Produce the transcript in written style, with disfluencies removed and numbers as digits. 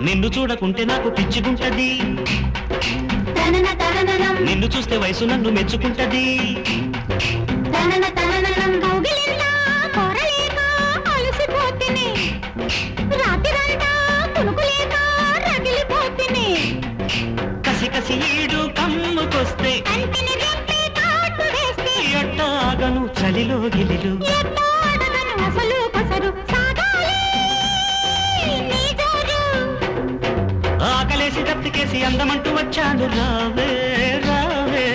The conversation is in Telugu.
నిన్ను చూడకుంటే నాకు పిచ్చుకుంటది, నిన్ను చూస్తే వయసు నన్ను మెచ్చుకుంటది. కసి కసి ఈడు కమ్ముకొస్తే ఎట్టాగను చలిలో గిలిలు, ఆకలేసి దప్పికేసి అందమంటూ వచ్చాను రావే రావే.